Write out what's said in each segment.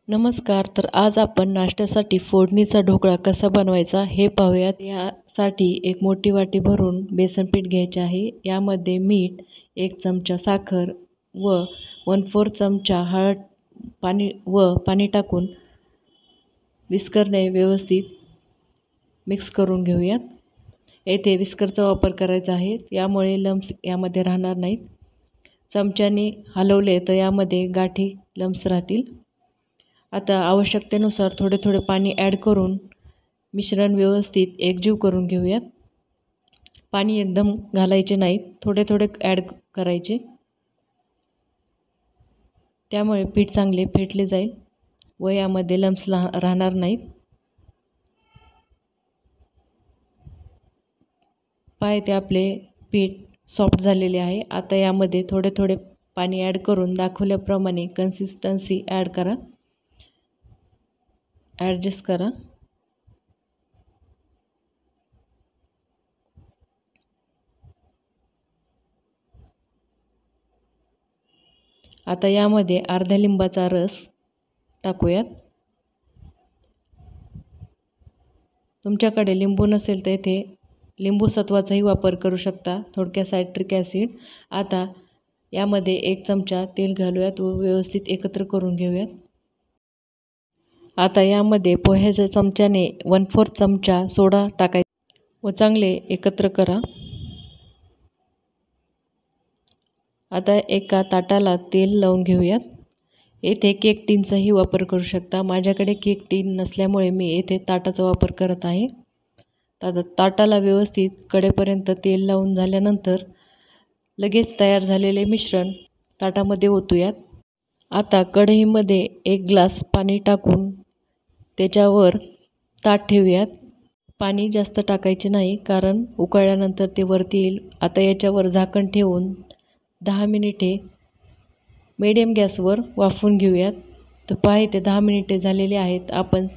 नमस्कार. तर आज आपण नाश्त्यासाठी फोडणीचा ढोकळा कसा बनवायचा हे पाहूयात. यासाठी एक मोठी वाटी भरून बेसन पीठ घ्यायचे आहे. यामध्ये मीठ, 1 चमचा साखर व 1/4 चमचा हळद पाणी टाकून विस्करने व्यवस्थित मिक्स करून घेऊयात. येथे विस्करचा वापर करायचा आहे, यामुळे लम्स यामध्ये राहणार नाहीत. चमच्याने हलवले तर यामध्ये गाठी लम्स राहतील. आता आवश्यकतेनुसार थोडे थोडे पाणी ॲड करून मिश्रण व्यवस्थित एकजीव करून घेऊयात. पाणी एकदम घालायचे नाहीत, थोडे थोडे ॲड करायचे. त्यामुळे पीठ चांगले फेटले जाईल व यामध्ये लम्स राहणार नाहीत. पाय ते आपले पीठ सॉफ्ट झालेले आहे. आता यामध्ये थोडे थोडे पाणी ॲड करून दाखवल्याप्रमाणे कन्सिस्टन्सी ॲडजस्ट करा. आता यामध्ये अर्ध्या लिंबाचा रस टाकूयात. तुमच्याकडे लिंबू नसेल तर येथे लिंबू सत्वाचाही वापर करू शकता, थोडक्यात सायट्रिक ॲसिड. आता यामध्ये 1 चमचा तेल घालूयात व व्यवस्थित एकत्र करून घेऊयात. आता यामध्ये पोह्याच्या चमच्याने 1/4 चमचा सोडा टाकायचा व चांगले एकत्र करा. आता एका ताटाला तेल लावून घेऊयात. येथे केक टिनचाही वापर करू शकता. माझ्याकडे केक टिन नसल्यामुळे मी येथे ताटाचा वापर करत आहे. ताटाला व्यवस्थित कडेपर्यंत तेल लावून झाल्यानंतर लगेच तयार झालेले मिश्रण ताटामध्ये ओतूयात. आता कढईमध्ये 1 ग्लास पाणी टाकून त्याच्यावर ताट ठेवूयात. पाणी जास्त टाकायचे नाही, कारण उकळल्यानंतर ते वरती येईल. आता याच्यावर झाकण ठेवून 10 मिनिटे मीडियम गॅसवर वाफवून घेऊयात. तर पहा, इथे 10 मिनिटे झालेली आहेत. आपण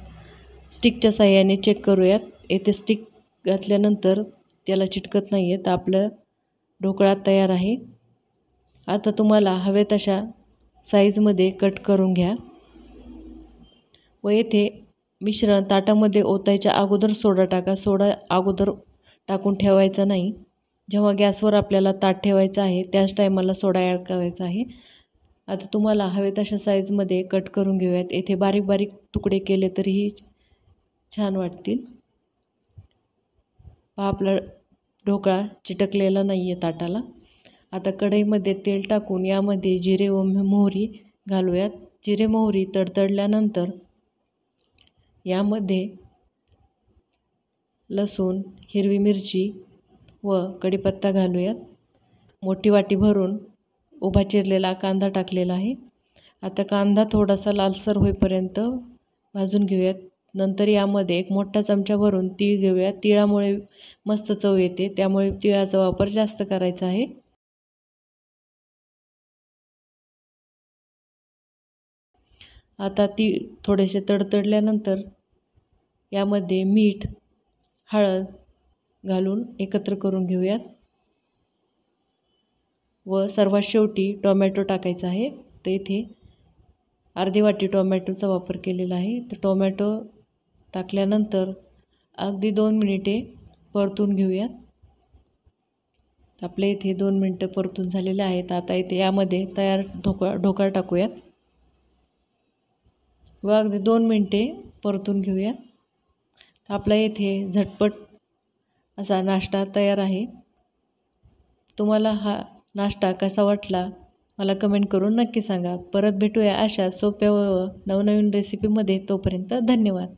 स्टिकच्या साहाय्याने चेक करूयात. येथे स्टिक घातल्यानंतर त्याला चिटकत नाही आहे, तर आपलं ढोकळा तयार आहे. आता तुम्हाला हवे तशा साईजमध्ये कट करून घ्या व येथे मिश्रण ताटामध्ये ओतायच्या अगोदर सोडा टाका. सोडा अगोदर टाकून ठेवायचा नाही. जेव्हा गॅसवर आपल्याला ताट ठेवायचं आहे त्याच टायमाला सोडा ॲड करायचा आहे. आता तुम्हाला हवे तशा साईजमध्ये कट करून घेऊयात. येथे बारीक बारीक तुकडे केले तरीही छान वाटतील. पहा, आपला ढोकळा चिटकलेला नाही आहे ताटाला. आता कढईमध्ये तेल टाकून यामध्ये जिरे व मोहरी घालूयात. जिरे मोहरी तडतडल्यानंतर यामध्ये लसूण, हिरवी मिरची व कढीपत्ता घालूयात. मोठी वाटी भरून उभा चिरलेला कांदा टाकलेला आहे. आता कांदा थोडासा लालसर होईपर्यंत भाजून घेऊयात. नंतर यामध्ये 1 मोठा चमचा भरून तीळ घेऊयात. तिळामुळे मस्त चव येते, त्यामुळे तिळाचा वापर जास्त करायचा आहे. आता तीळ थोडेसे तडतडल्यानंतर यामध्ये मीठ, हळद घालून एकत्र करून घेऊयात व सर्वात शेवटी टोमॅटो टाकायचा आहे. तर इथे अर्धी वाटी टोमॅटोचा वापर केलेला आहे. तर टोमॅटो टाकल्यानंतर अगदी 2 मिनिटे परतून घेऊयात. आपले इथे 2 मिनिटं परतून झालेले आहेत. आता इथे यामध्ये तयार ढोकळा टाकूयात व अगदी 2 मिनिटे परतून घेऊयात. आपला इथे झटपट असा नाश्ता तयार आहे. तुम्हाला हा नाश्ता कसा वाटला मला कमेंट करून नक्की सांगा. परत भेटूया अशा सोप्या व नवनवीन रेसिपीमध्ये. तोपर्यंत धन्यवाद.